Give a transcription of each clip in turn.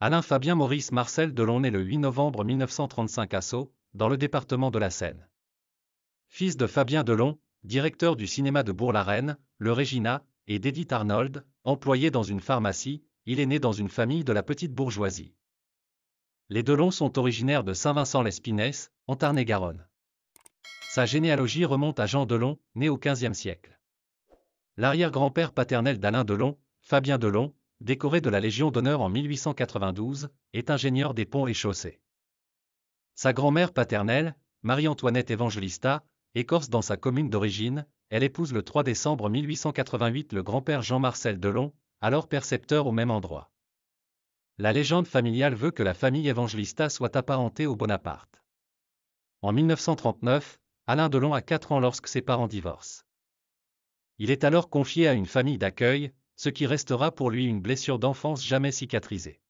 Alain Fabien Maurice Marcel Delon naît le 8 novembre 1935 à Sceaux, dans le département de la Seine. Fils de Fabien Delon, directeur du cinéma de Bourg-la-Reine, le Regina, et d'Edith Arnold, employé dans une pharmacie, il est né dans une famille de la petite bourgeoisie. Les Delon sont originaires de Saint-Vincent-lès-Pinès, en Tarn-et-Garonne. Sa généalogie remonte à Jean Delon, né au XVe siècle. L'arrière-grand-père paternel d'Alain Delon, Fabien Delon, décoré de la Légion d'honneur en 1892, est ingénieur des ponts et chaussées. Sa grand-mère paternelle, Marie-Antoinette Evangelista, est corse dans sa commune d'origine. Elle épouse le 3 décembre 1888 le grand-père Jean-Marcel Delon, alors percepteur au même endroit. La légende familiale veut que la famille Evangelista soit apparentée aux Bonaparte. En 1939, Alain Delon a 4 ans lorsque ses parents divorcent. Il est alors confié à une famille d'accueil, ce qui restera pour lui une blessure d'enfance jamais cicatrisée.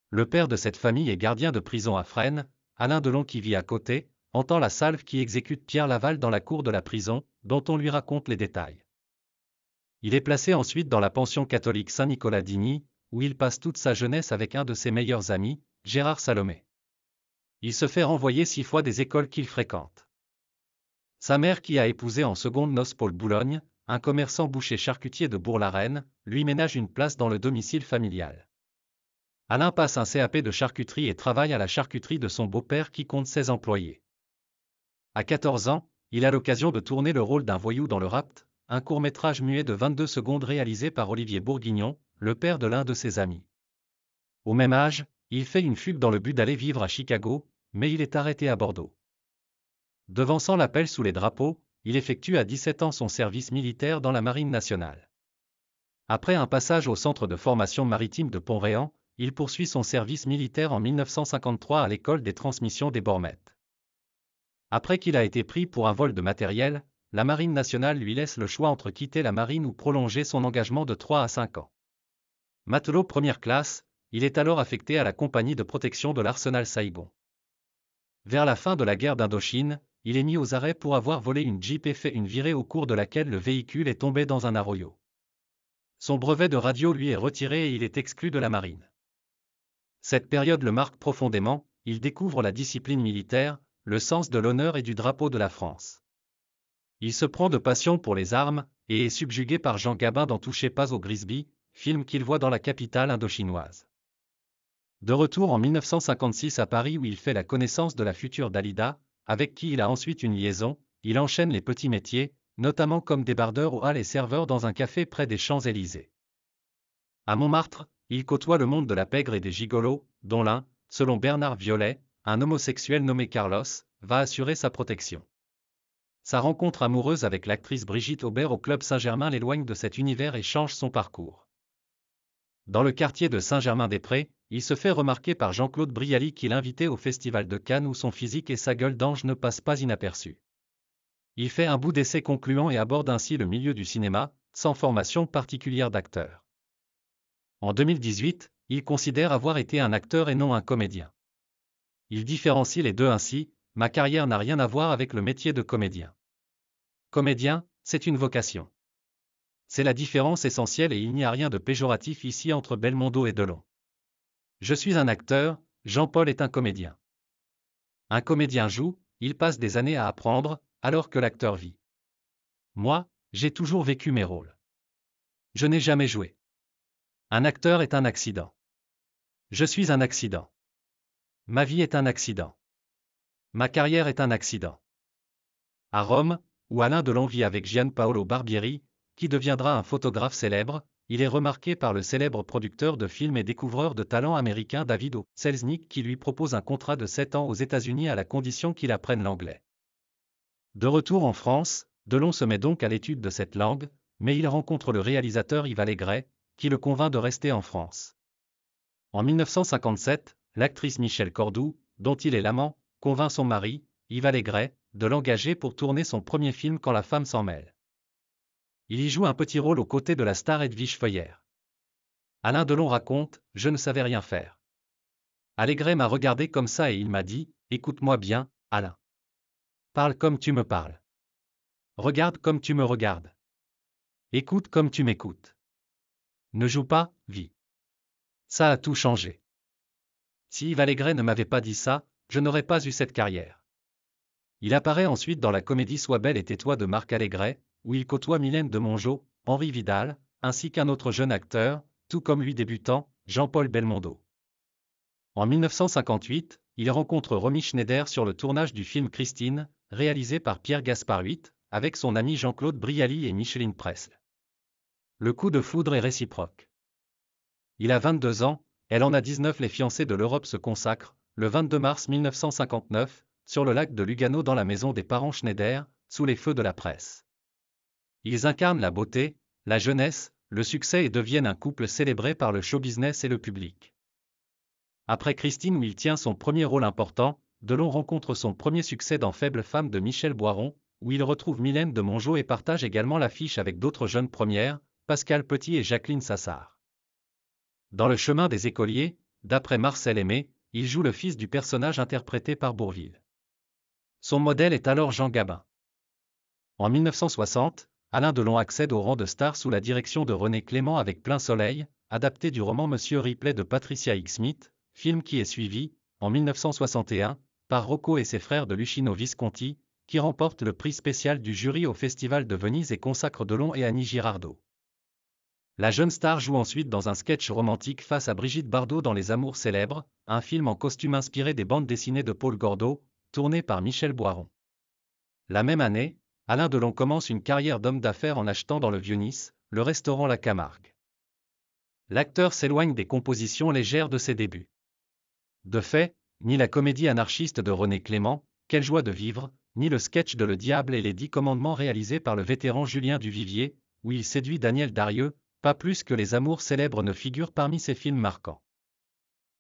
Le père de cette famille est gardien de prison à Fresnes. Alain Delon, qui vit à côté, entend la salve qui exécute Pierre Laval dans la cour de la prison, dont on lui raconte les détails. Il est placé ensuite dans la pension catholique Saint-Nicolas d'Igny, où il passe toute sa jeunesse avec un de ses meilleurs amis, Gérard Salomé. Il se fait renvoyer 6 fois des écoles qu'il fréquente. Sa mère, qui a épousé en seconde noces Paul Boulogne, un commerçant boucher-charcutier de Bourg-la-Reine, lui ménage une place dans le domicile familial. Alain passe un CAP de charcuterie et travaille à la charcuterie de son beau-père qui compte 16 employés. À 14 ans, il a l'occasion de tourner le rôle d'un voyou dans Le Rapt, un court-métrage muet de 22 secondes réalisé par Olivier Bourguignon, le père de l'un de ses amis. Au même âge, il fait une fugue dans le but d'aller vivre à Chicago, mais il est arrêté à Bordeaux. Devançant l'appel sous les drapeaux, il effectue à 17 ans son service militaire dans la Marine nationale. Après un passage au centre de formation maritime de Pont-Réan, il poursuit son service militaire en 1953 à l'école des transmissions des Bormettes. Après qu'il a été pris pour un vol de matériel, la Marine nationale lui laisse le choix entre quitter la marine ou prolonger son engagement de 3 à 5 ans. Matelot première classe, il est alors affecté à la compagnie de protection de l'Arsenal Saigon. Vers la fin de la guerre d'Indochine, il est mis aux arrêts pour avoir volé une Jeep et fait une virée au cours de laquelle le véhicule est tombé dans un arroyo. Son brevet de radio lui est retiré et il est exclu de la marine. Cette période le marque profondément, il découvre la discipline militaire, le sens de l'honneur et du drapeau de la France. Il se prend de passion pour les armes, et est subjugué par Jean Gabin dans Touchez pas au Grisby, film qu'il voit dans la capitale indochinoise. De retour en 1956 à Paris où il fait la connaissance de la future Dalida, avec qui il a ensuite une liaison, il enchaîne les petits métiers, notamment comme débardeur aux Halles et serveur dans un café près des Champs-Élysées. À Montmartre, il côtoie le monde de la pègre et des gigolos, dont l'un, selon Bernard Violet, un homosexuel nommé Carlos, va assurer sa protection. Sa rencontre amoureuse avec l'actrice Brigitte Aubert au Club Saint-Germain l'éloigne de cet univers et change son parcours. Dans le quartier de Saint-Germain-des-Prés, il se fait remarquer par Jean-Claude Brialy qui l'invitait au Festival de Cannes où son physique et sa gueule d'ange ne passent pas inaperçus. Il fait un bout d'essai concluant et aborde ainsi le milieu du cinéma, sans formation particulière d'acteur. En 2018, il considère avoir été un acteur et non un comédien. Il différencie les deux ainsi: ma carrière n'a rien à voir avec le métier de comédien. Comédien, c'est une vocation. C'est la différence essentielle et il n'y a rien de péjoratif ici entre Belmondo et Delon. Je suis un acteur, Jean-Paul est un comédien. Un comédien joue, il passe des années à apprendre, alors que l'acteur vit. Moi, j'ai toujours vécu mes rôles. Je n'ai jamais joué. Un acteur est un accident. Je suis un accident. Ma vie est un accident. Ma carrière est un accident. À Rome, où Alain Delon vit avec Gianpaolo Barbieri, qui deviendra un photographe célèbre, il est remarqué par le célèbre producteur de films et découvreur de talent américain David O. Selznick qui lui propose un contrat de 7 ans aux États-Unis à la condition qu'il apprenne l'anglais. De retour en France, Delon se met donc à l'étude de cette langue, mais il rencontre le réalisateur Yves Allégret, qui le convainc de rester en France. En 1957, l'actrice Michèle Cordoue, dont il est l'amant, convainc son mari, Yves Allégret, de l'engager pour tourner son premier film Quand la femme s'en mêle. Il y joue un petit rôle aux côtés de la star Edwige Feuillère. Alain Delon raconte: je ne savais rien faire. Allégret m'a regardé comme ça et il m'a dit: écoute-moi bien, Alain. Parle comme tu me parles. Regarde comme tu me regardes. Écoute comme tu m'écoutes. Ne joue pas, vis. Ça a tout changé. Si Yves Allégret ne m'avait pas dit ça, je n'aurais pas eu cette carrière. Il apparaît ensuite dans la comédie Sois belle et tais-toi de Marc Allégret, où il côtoie Mylène de Mongeau, Henri Vidal, ainsi qu'un autre jeune acteur, tout comme lui débutant, Jean-Paul Belmondo. En 1958, il rencontre Romy Schneider sur le tournage du film Christine, réalisé par Pierre Gaspard VIII, avec son ami Jean-Claude Brialy et Micheline Pressel. Le coup de foudre est réciproque. Il a 22 ans, elle en a 19. Les fiancés de l'Europe se consacrent, le 22 mars 1959, sur le lac de Lugano dans la maison des parents Schneider, sous les feux de la presse. Ils incarnent la beauté, la jeunesse, le succès et deviennent un couple célébré par le show-business et le public. Après Christine où il tient son premier rôle important, Delon rencontre son premier succès dans Faible femme de Michel Boiron, où il retrouve Mylène de Mongeau et partage également l'affiche avec d'autres jeunes premières, Pascal Petit et Jacqueline Sassard. Dans Le chemin des écoliers, d'après Marcel Aimé, il joue le fils du personnage interprété par Bourvil. Son modèle est alors Jean Gabin. En 1960, Alain Delon accède au rang de star sous la direction de René Clément avec Plein Soleil, adapté du roman Monsieur Ripley de Patricia Highsmith, film qui est suivi, en 1961, par Rocco et ses frères de Luchino Visconti, qui remportent le prix spécial du jury au Festival de Venise et consacrent Delon et Annie Girardot. La jeune star joue ensuite dans un sketch romantique face à Brigitte Bardot dans Les Amours célèbres, un film en costume inspiré des bandes dessinées de Paul Gordeau, tourné par Michel Boiron. La même année, Alain Delon commence une carrière d'homme d'affaires en achetant dans le Vieux-Nice, le restaurant La Camargue. L'acteur s'éloigne des compositions légères de ses débuts. De fait, ni la comédie anarchiste de René Clément, Quelle joie de vivre, ni le sketch de Le Diable et les 10 commandements réalisé par le vétéran Julien Duvivier, où il séduit Daniel Darieux, pas plus que Les Amours célèbres ne figurent parmi ses films marquants.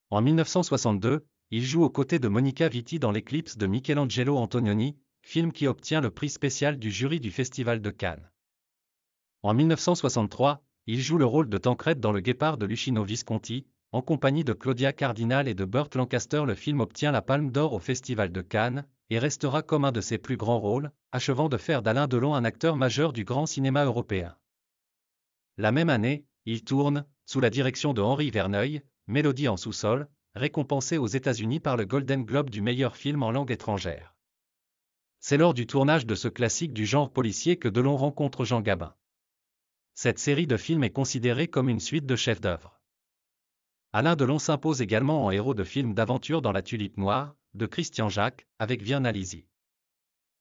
En 1962, il joue aux côtés de Monica Vitti dans L'Éclipse de Michelangelo Antonioni, film qui obtient le prix spécial du jury du Festival de Cannes. En 1963, il joue le rôle de Tancrède dans Le Guépard de Luchino Visconti, en compagnie de Claudia Cardinal et de Burt Lancaster. Le film obtient la Palme d'Or au Festival de Cannes, et restera comme un de ses plus grands rôles, achevant de faire d'Alain Delon un acteur majeur du grand cinéma européen. La même année, il tourne, sous la direction de Henri Verneuil, Mélodie en sous-sol, récompensé aux États-Unis par le Golden Globe du meilleur film en langue étrangère. C'est lors du tournage de ce classique du genre policier que Delon rencontre Jean Gabin. Cette série de films est considérée comme une suite de chefs-d'œuvre. Alain Delon s'impose également en héros de films d'aventure dans La Tulipe Noire, de Christian Jacques, avec Virna Lisi.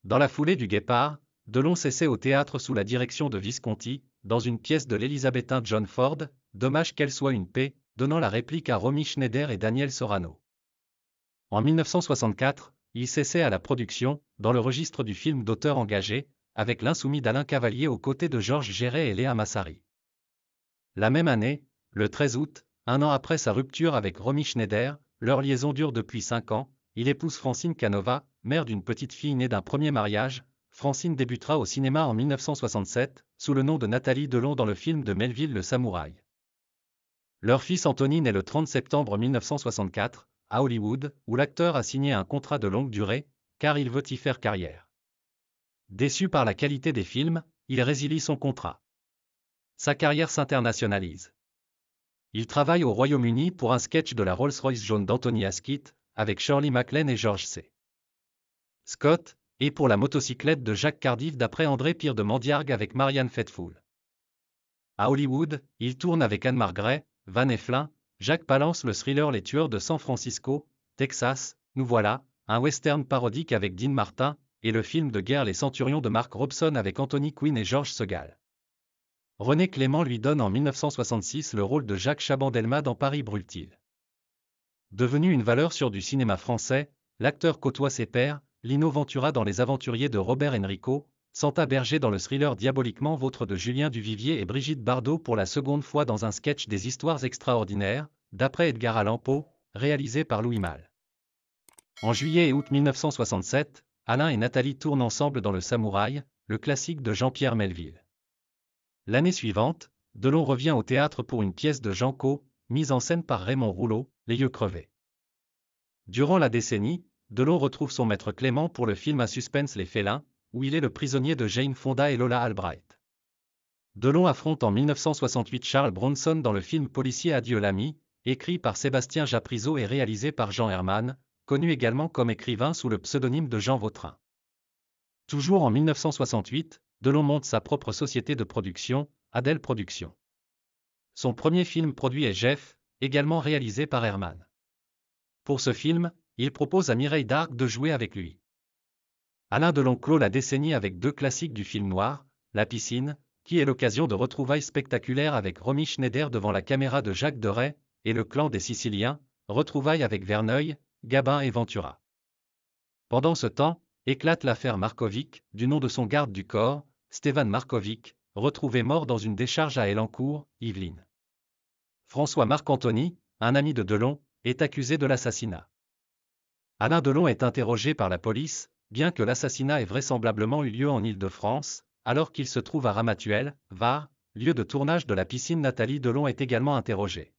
Dans la foulée du Guépard, Delon s'essaie au théâtre sous la direction de Visconti, dans une pièce de l'élisabétain John Ford, Dommage qu'elle soit une paix, donnant la réplique à Romy Schneider et Daniel Sorano. En 1964, il s'essaie à la production, dans le registre du film d'auteur engagé, avec L'Insoumis d'Alain Cavalier aux côtés de Georges Géret et Léa Massari. La même année, le 13 août, un an après sa rupture avec Romy Schneider, leur liaison dure depuis 5 ans, il épouse Francine Canova, mère d'une petite fille née d'un premier mariage. Francine débutera au cinéma en 1967, sous le nom de Nathalie Delon dans le film de Melville le Samouraï. Leur fils Anthony naît le 30 septembre 1964, à Hollywood, où l'acteur a signé un contrat de longue durée, car il veut y faire carrière. Déçu par la qualité des films, il résilie son contrat. Sa carrière s'internationalise. Il travaille au Royaume-Uni pour un sketch de la Rolls-Royce jaune d'Anthony Asquith, avec Shirley MacLaine et George C. Scott, et pour la motocyclette de Jacques Cardiff d'après André Pire de Mandiargue avec Marianne Faithfull. À Hollywood, il tourne avec Anne Margret, Van Heflin, Jacques Palance le thriller Les Tueurs de San Francisco, Texas, Nous voilà, un western parodique avec Dean Martin, et le film de guerre Les Centurions de Mark Robson avec Anthony Quinn et Georges Segal. René Clément lui donne en 1966 le rôle de Jacques Chaban-Delmas dans Paris brûle-t-il. Devenu une valeur sûre du cinéma français, l'acteur côtoie ses pairs, Lino Ventura dans Les Aventuriers de Robert Enrico, Santa Berger dans le thriller Diaboliquement vôtre de Julien Duvivier et Brigitte Bardot pour la seconde fois dans un sketch des Histoires extraordinaires, d'après Edgar Allan Poe, réalisé par Louis Malle. En juillet et août 1967, Alain et Nathalie tournent ensemble dans Le Samouraï, le classique de Jean-Pierre Melville. L'année suivante, Delon revient au théâtre pour une pièce de Jean Cau, mise en scène par Raymond Rouleau, Les yeux crevés. Durant la décennie, Delon retrouve son maître Clément pour le film à suspense Les Félins, où il est le prisonnier de Jane Fonda et Lola Albright. Delon affronte en 1968 Charles Bronson dans le film policier Adieu l'ami, écrit par Sébastien Japrisot et réalisé par Jean Herman, connu également comme écrivain sous le pseudonyme de Jean Vautrin. Toujours en 1968, Delon monte sa propre société de production, Adèle Productions. Son premier film produit est Jeff, également réalisé par Herman. Pour ce film, il propose à Mireille d'Arc de jouer avec lui. Alain Delon clôt la décennie avec deux classiques du film noir, La piscine, qui est l'occasion de retrouvailles spectaculaires avec Romy Schneider devant la caméra de Jacques Deray, et Le Clan des Siciliens, retrouvailles avec Verneuil, Gabin et Ventura. Pendant ce temps, éclate l'affaire Markovic, du nom de son garde du corps, Stéphane Markovic, retrouvé mort dans une décharge à Elancourt, Yvelines. François Marc-Antony, un ami de Delon, est accusé de l'assassinat. Alain Delon est interrogé par la police, bien que l'assassinat ait vraisemblablement eu lieu en Île-de-France, alors qu'il se trouve à Ramatuelle, Var, lieu de tournage de La piscine. Nathalie Delon est également interrogée.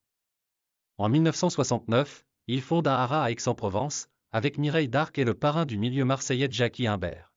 En 1969, il fonde un haras à Aix-en-Provence, avec Mireille d'Arc et le parrain du milieu marseillais Jackie Imbert.